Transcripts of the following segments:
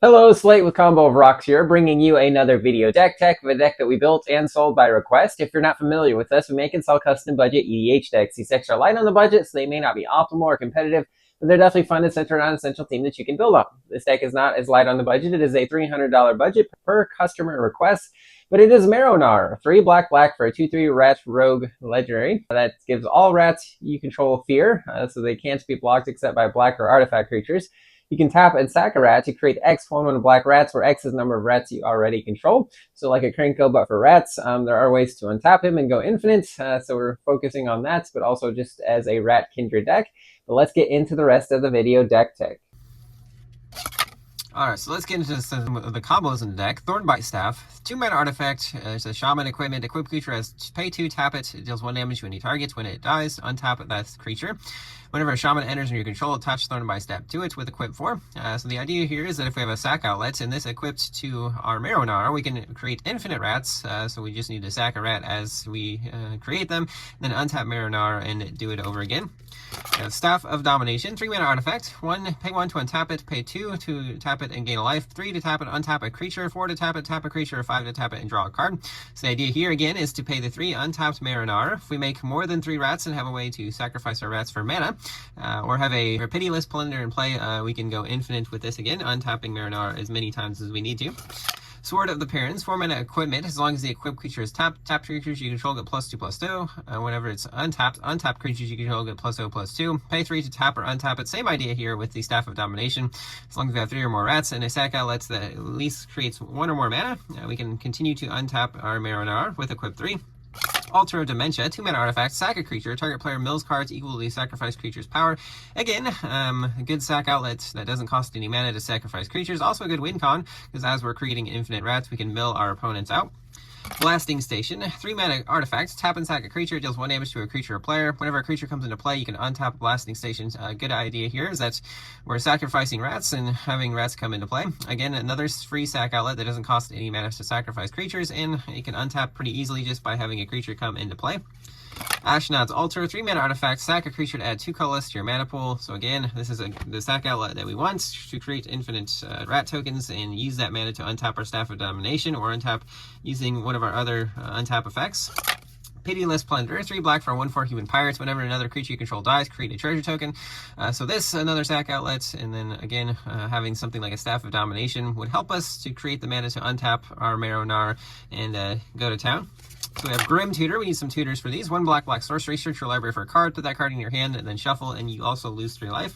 Hello, Slate with Combo of Rocks here, bringing you another video deck tech of a deck that we built and sold by request. If you're not familiar with us, we make and sell custom budget EDH decks. These decks are light on the budget, so they may not be optimal or competitive, but they're definitely fun to center on an essential theme that you can build on. This deck is not as light on the budget. It is a $300 budget per customer request, but it is Marrow-Gnawer, 3 black for a 2/3 rat rogue legendary that gives all rats you control fear, so they can't be blocked except by black or artifact creatures. You can tap and sack a rat to create X 1/1 black rats, where X is the number of rats you already control. So like a Krenko, but for rats, there are ways to untap him and go infinite. So we're focusing on that, but also just as a rat kindred deck. But let's get into the rest of the video deck tech. Alright, so let's get into some of the combos in the deck. Thornbite Staff, 2-mana artifact, it's a shaman equipment. Equipped creature has pay 2, tap it. It deals 1 damage to any target. When it dies, untap that creature. Whenever a shaman enters under your control, attach Thornbite Staff to it with equip 4. So the idea here is that if we have a sack outlet and this equipped to our Marrow-Gnawer, we can create infinite rats. So we just need to sack a rat as we create them, then untap Marrow-Gnawer and do it over again. Staff of Domination, 3-mana artifact. 1, pay 1 to untap it, pay 2 to tap it and gain a life, 3 to tap it, untap a creature, 4 to tap a creature, 5 to tap it and draw a card. So the idea here again is to pay the 3 untapped Marrow-Gnawer. If we make more than 3 rats and have a way to sacrifice our rats for mana, or have a pitiless plunder in play, we can go infinite with this again, untapping Marrow-Gnawer as many times as we need to. Sword of the Parents, 4-mana equipment. As long as the equipped creature is tapped creatures you control get +2/+2. Whenever it's untapped creatures you control get +0/+2. Pay 3 to tap or untap it. Same idea here with the Staff of Domination. As long as we have 3 or more rats and a sack outlet that at least creates 1 or more mana, we can continue to untap our Marrow-Gnawer with equip 3. Altar of Dementia, 2-mana artifact, sack a creature. Target player mills cards equal to the sacrificed creature's power. Again, a good sack outlet that doesn't cost any mana to sacrifice creatures. Also a good win con, because as we're creating infinite rats, we can mill our opponents out. Blasting Station, 3-mana artifact, tap and sack a creature, deals 1 damage to a creature or player. Whenever a creature comes into play, you can untap Blasting Station. A good idea here is that we're sacrificing rats and having rats come into play. Again, another free sack outlet that doesn't cost any mana to sacrifice creatures, and you can untap pretty easily just by having a creature come into play. Ashnod's Altar, 3-mana artifact, sack a creature to add 2 colorless to your mana pool. So again, this is the sack outlet that we want to create infinite rat tokens and use that mana to untap our Staff of Domination or untap using one of our other untap effects. Pitiless Plunder, 3 black for 1/4 human pirates. Whenever another creature you control dies, create a treasure token. So this, another sack outlet, and then again, having something like a Staff of Domination would help us to create the mana to untap our Marrow-Gnawer and go to town. So we have Grim Tutor. We need some tutors for these. 1 black sorcery. Search your library for a card. Put that card in your hand and then shuffle, and you also lose 3 life.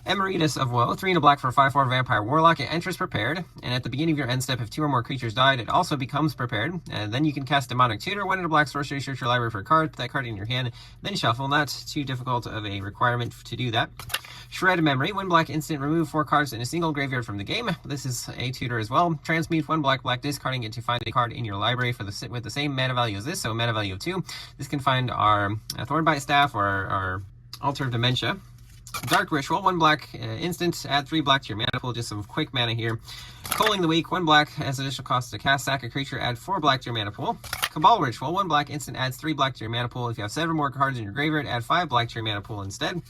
Emeritus of Woe, 3 and a black for a 5/4 vampire warlock. It enters prepared, and at the beginning of your end step, if 2 or more creatures died, it also becomes prepared. And then you can cast Demonic Tutor. 1 and a black sorcery. Search your library for a card. Put that card in your hand, then shuffle. Not too difficult of a requirement to do that. Shred Memory, 1 black instant, remove 4 cards in a single graveyard from the game. This is a tutor as well. Transmute 1 black, discarding it to find a card in your library with the same mana value as this, so mana value of 2. This can find our Thornbite Staff or our Altar of Dementia. Dark Ritual, 1 black instant, add 3 black to your mana pool, just some quick mana here. Culling the Weak, 1 black as additional cost to cast, sack a creature, add 4 black to your mana pool. Cabal Ritual, 1 black instant, adds 3 black to your mana pool. If you have 7 more cards in your graveyard, add 5 black to your mana pool instead.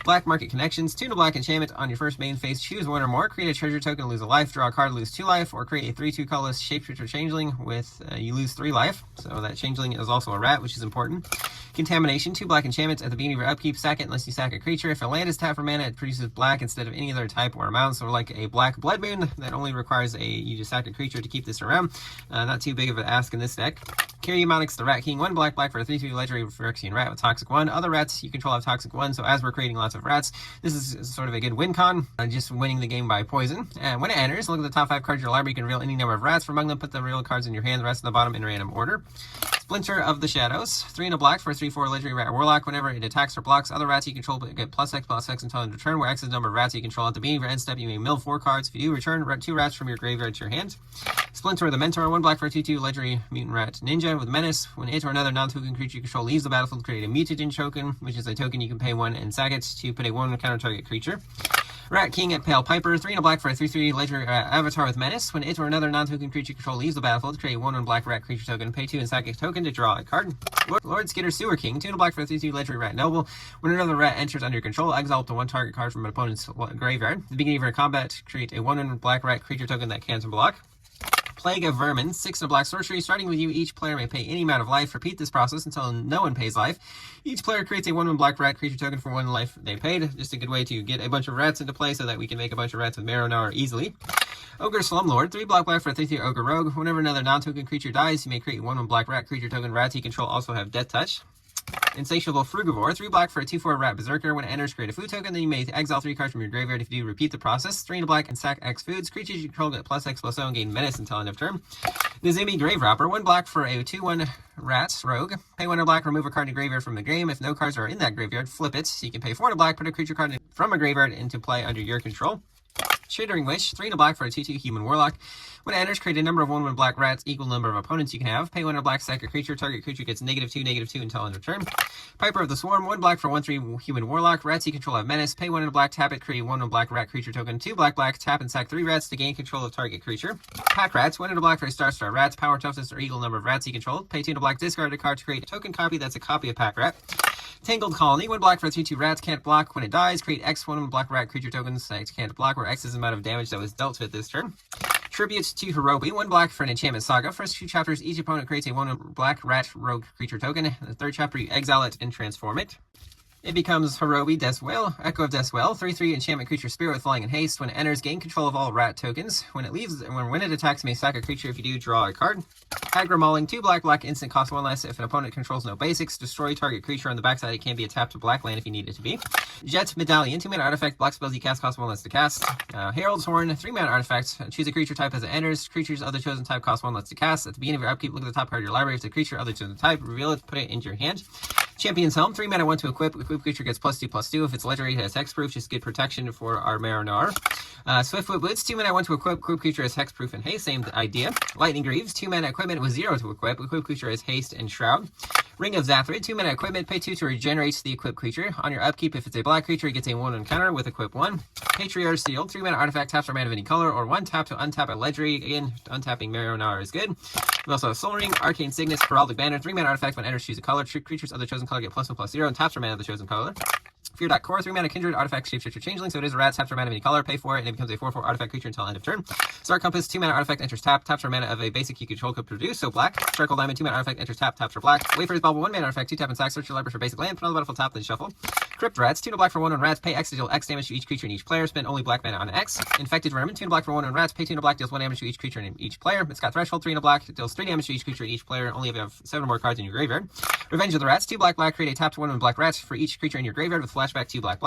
Black Market Connections, 2 and a black enchantment. On your first main phase, choose 1 or more. Create a treasure token, lose a life. Draw a card, lose 2 life. Or create a 3/2 colorless Shapeshifter Changeling with you lose 3 life. So that Changeling is also a rat, which is important. Contamination, 2 black enchantments. At the beginning of your upkeep, sack it unless you sack a creature. If a land is tapped for mana, it produces black instead of any other type or amount. So like a black Blood Moon that only requires you to sack a creature to keep this around. Not too big of an ask in this deck. Karyomonyx the Rat King, 1 black for a 3/3 legendary Phyrexian rat with Toxic 1. Other rats you control have Toxic 1, so as we're creating lots of rats, this is sort of a good win con, just winning the game by poison. And when it enters, look at the top 5 cards of your library. You can reveal any number of rats. From among them, put the real cards in your hand, the rest in the bottom in random order. Splinter of the Shadows, 3 and a black for a 3/4 legendary rat warlock. Whenever it attacks or blocks other rats you control, get +X until end of turn, where X is the number of rats you control. At the beginning of your end step, you may mill 4 cards. If you do, return 2 rats from your graveyard to your hand. Splinter of the Mentor, 1 black for a 2/2 legendary mutant rat ninja with Menace. When it or another non-token creature you control leaves the battlefield, create a mutagen token, which is a token you can pay 1 and sack it to put a 1 counter target creature. Rat King at Pale Piper, 3 and a black for a 3/3 legendary avatar with menace. When it or another non-token creature you control leaves the battlefield, create a 1/1 black rat creature token, pay 2 and sack a token to draw a card. Lord Skitter Sewer King, 2 and a black for a 3/3 legendary rat noble. When another rat enters under your control, exile up to 1 target card from an opponent's graveyard. At the beginning of your combat, create a 1/1 black rat creature token that can't block. Plague of Vermin, 6 and a black sorcery. Starting with you, each player may pay any amount of life. Repeat this process until no one pays life. Each player creates a 1/1 black rat creature token for 1 life they paid. Just a good way to get a bunch of rats into play so that we can make a bunch of rats with Marrow-Gnawer easily. Ogre Slumlord, 3 black for a 3/3 Ogre Rogue. Whenever another non-token creature dies, you may create 1/1 black rat creature token. Rats you control also have Death Touch. Insatiable Frugivore, 3 black for a 2/4 rat berserker. When it enters, create a food token, then you may exile 3 cards from your graveyard. If you do, repeat the process. 3 and a black and sack X foods. Creatures you control get +X/+0 and gain menace until end of turn. Nizumi Grave Robber, 1 black for a 2/1 rat rogue. Pay 1 and a black, remove a card in the graveyard from the game. If no cards are in that graveyard, flip it. So you can pay 4 and a black, put a creature card from a graveyard into play under your control. Shivering Wish, 3 and a black for a 2/2 human warlock. When it enters, create a number of 1/1 black rats, equal number of opponents you can have. Pay 1 and a black, sack a creature. Target creature gets -2/-2 until end of turn. Piper of the Swarm, 1 black for 1/3 human warlock. Rats you control have menace. Pay 1 and a black, tap it, create 1/1 black rat creature token. 2 black, tap and sack 3 rats to gain control of target creature. Pack Rats, 1 and a black for a star rats. Power, toughness, or equal number of rats you control. Pay 2 and a black, discard a card to create a token copy that's a copy of Pack Rat. Tangled Colony, 1 black for a 2/2 rats, can't block. When it dies, create X 1/1 black rat creature tokens that can't block, where X is the amount of damage that was dealt to it this turn. Tribute to Hirobi, 1 black for an enchantment saga. First 2 chapters, each opponent creates a 1 black rat rogue creature token. In the 3rd chapter, you exile it and transform it. It becomes Hirobi Deathwell, Echo of Deathwell, 3/3 enchantment creature spirit with flying and haste. When it enters, gain control of all rat tokens. When it attacks, may sack a creature. If you do, draw a card. Aggro Mauling, 2 black, instant cost 1 less. If an opponent controls no basics, destroy target creature on the backside. It can be a tapped black land if you need it to be. Jet Medallion, 2-mana artifact, black spells you cast cost 1 less to cast. Herald's Horn, 3-mana artifact, choose a creature type as it enters. Creatures of the chosen type cost 1 less to cast. At the beginning of your upkeep, look at the top card of your library. If it's a creature of the chosen type, reveal it, put it into your hand. Champion's Helm, 3-mana, 1 to equip. Equip creature gets +2/+2. If it's legendary, it has hexproof, just good protection for our Marrow-Gnawer. Swiftfoot Boots, 2-mana, 1 to equip. Equip creature has hexproof and haste, same idea. Lightning Greaves, 2-mana equipment with 0 to equip. Equip creature has haste and shroud. Ring of Zathrid, 2-mana equipment, pay 2 to regenerate the equipped creature. On your upkeep, if it's a black creature, it gets a 1 counter with equip 1. Patriarch Seal, 3-mana artifact, taps for mana of any color, or 1 tap to untap a legendary. Again, untapping Marrow-Gnawer is good. We also have Soul Ring, Arcane Signet, Heraldic Banner, 3-mana artifact, when enters, choose a color. Creatures of the chosen color get +1/+0, and taps for mana of the chosen color. Fear Core, 3-mana Kindred artifact, shapeshifter changeling, so it is a rat, taps for mana of any color, pay for it, and it becomes a 4/4 artifact creature until end of turn. Star Compass, 2-mana artifact, enters tap, taps for mana of a basic you control could produce, so black. Charcoal Diamond, 2-mana artifact, enters tap, taps for black. Wafer's Bauble, 1-mana artifact, 2 tap and sack, search your library for basic land, put on the battlefield, tap, then shuffle. Crypt Rats, 2 black for 1 rats, pay X to deal X damage to each creature and each player, spend only black mana on X. Infected Vermin, 2 black for 1 rats, pay 2 black, deals 1 damage to each creature and each player. It's got Threshold, 3 black, deals 3 damage to each creature and each player, only if you have 7 or more cards in your graveyard. Revenge of the Rats, 2 black, create a tapped 1 black rats for each creature in your graveyard with flashback 2 black.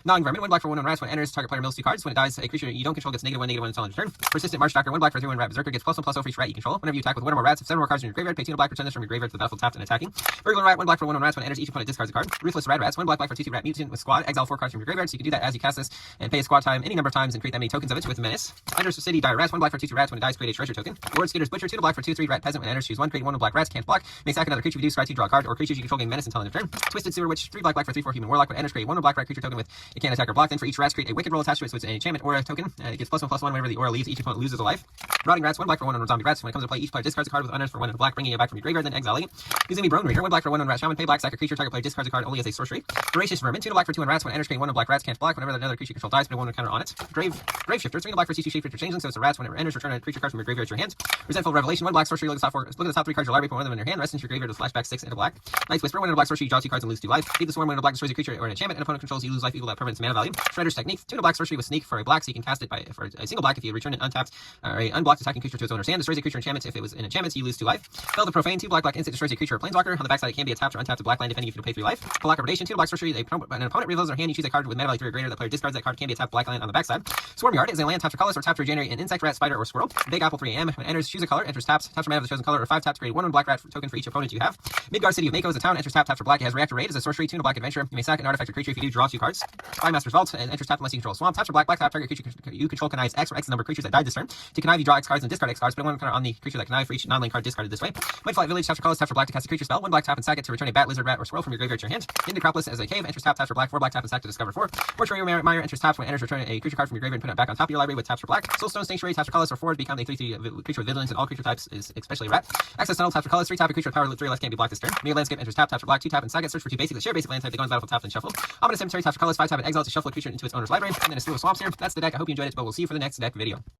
Gnawing Vermin, 1 black for 1 rats, when it enters, target player mills 2 cards. When it dies, a creature you don't control gets -1/-1 until end of turn. Persistent March Doctor, 1 black for 3/1 rat berserker, gets +1/+0 for each rat you control. Whenever you attack with 1 or more rats, if 7 or more cards in your graveyard, pay 2 black, return this from your graveyard to the battlefield tapped and attacking. Burglar Rat, 1 black for 1 rats, when it enters, each opponent discards a card. Ruthless Rad Rats, 1 black for 2/2 rat mutant with squad, exile 4 cards from your graveyard, so you can do that as you cast this and pay a squad time any number of times and create that many tokens of it with menace. Enters City Dire Rats, 1 black for 2/2 rats, when it dies, create a treasure token. Lord Skitter's Butcher, 2 black for 2/3 rat peasant, when it enters, choose 1, create 1 black rats, can't block. May sack another creature if you do, scry 2, draw a card, or creatures you control gain menace until end of turn. Twisted Sewer Witch, 3 black for 3/4 human warlock, when it enters, create 1 black rat creature token with it can't attack or block. Then for each rat, create a wicked roll attached to it, so it's an enchantment aura token. It gets +1/+1 whenever the aura leaves, each opponent loses a life. Rotting Rats, 1 black for 1 zombie rats, when it comes to play, each player discards a card with unearthed for 1 black, bringing it back from your graveyard, then exiling it. Nizumi Brone Reader, 1 black for 1 rat shaman, pay black, sack a creature, target player discards a card only as a sorcery. Voracious Vermin, 2 black for 2 rats, when it enters, create 1 black rats, can't block. Whenever another creature control dies, put a 1 counter on it. Grave Shifter, 3 black for 2/2 shapeshifter changeling, so it's a rats, whenever it enters, return a creature card from your graveyard to your hand. Resentful Revelation, 1 black sorcery, look at the top 3 cards of your library, put 1 of them in your hand, rest into your graveyard with flashback 6 into black. Night's Whisper, 1 black sorcery, you draw 2 cards and lose 2 life. Feed the Swarm, 1 black destroys a creature or an enchantment, and opponent controls, you lose life equal to that permanent's mana value. Shredder's Technique, 2 black sorcery with sneak for a black, so you can cast it for a single black if you return an untapped or a unblocked attacking creature to its owner's hand. Destroys a creature enchantment. If it was an enchantment, you lose 2 life. Spell the Profane, 2 black instant, destroys a creature or planeswalker. On the backside, it can be a tapped or untapped black land depending if you pay 3 life. Black Predation, 2 black sorcery, an opponent reveals their hand, you choose a card with mana value 3 or greater, that player discards that card, can be a tapped black land on the backside. Swarm Yard is a land tapped for colors or tapped to regenerate an insect, rat, spider, or squirrel. Big Apple 3am, when it enters, choose a color, enters taps for mana of the chosen color, or 5 taps, create 1 black rat token for each opponent you have. Midgard City of Mako is a town, enters tapped for black, it has Reactor Raid as a sorcery, 2 black adventure. You may sack an artifact or creature creature. If you do, draw 2 cards. Master's Vault, and enters tapped unless you control a swamp. Taps for black, black, target creature you control connives X, where X is the number of creatures that died this turn. To connive, you draw X cards and discard X cards, put 1 card on the creature that connive for each non-link card discarded this way. Mudflight Village, taps for colors, taps for black to cast a creature spell. 1 black, tap and sack it to return a bat, lizard, rat, or squirrel from your graveyard to your hand. Into Necropolis as a cave, enters tap, taps for black, 4 black, tap and sack to discover 4. Mortuary Mire enters taps when it enters, return a creature card from your graveyard and put it back on top of your library with taps for black. Soulstone Sanctuary, taps for colors for 4, become a 3/3 creature with vigilance, and all creature types is especially rat. Access Tunnel, taps for colors, 3 tap a creature with power 3 less can't be blocked this turn. Mega Landscape enters tap, taps for black, 2 tap and sack it, search for 2 basic that share basic land type, they go on the battlefield tapped and shuffled. Ominous Cemetery, taps for colors, 5 tap and exile to shuffle a creature into its owner's library, and then a slew of swamps here. That's the deck. I hope you enjoyed it, but we'll see you for the next deck video.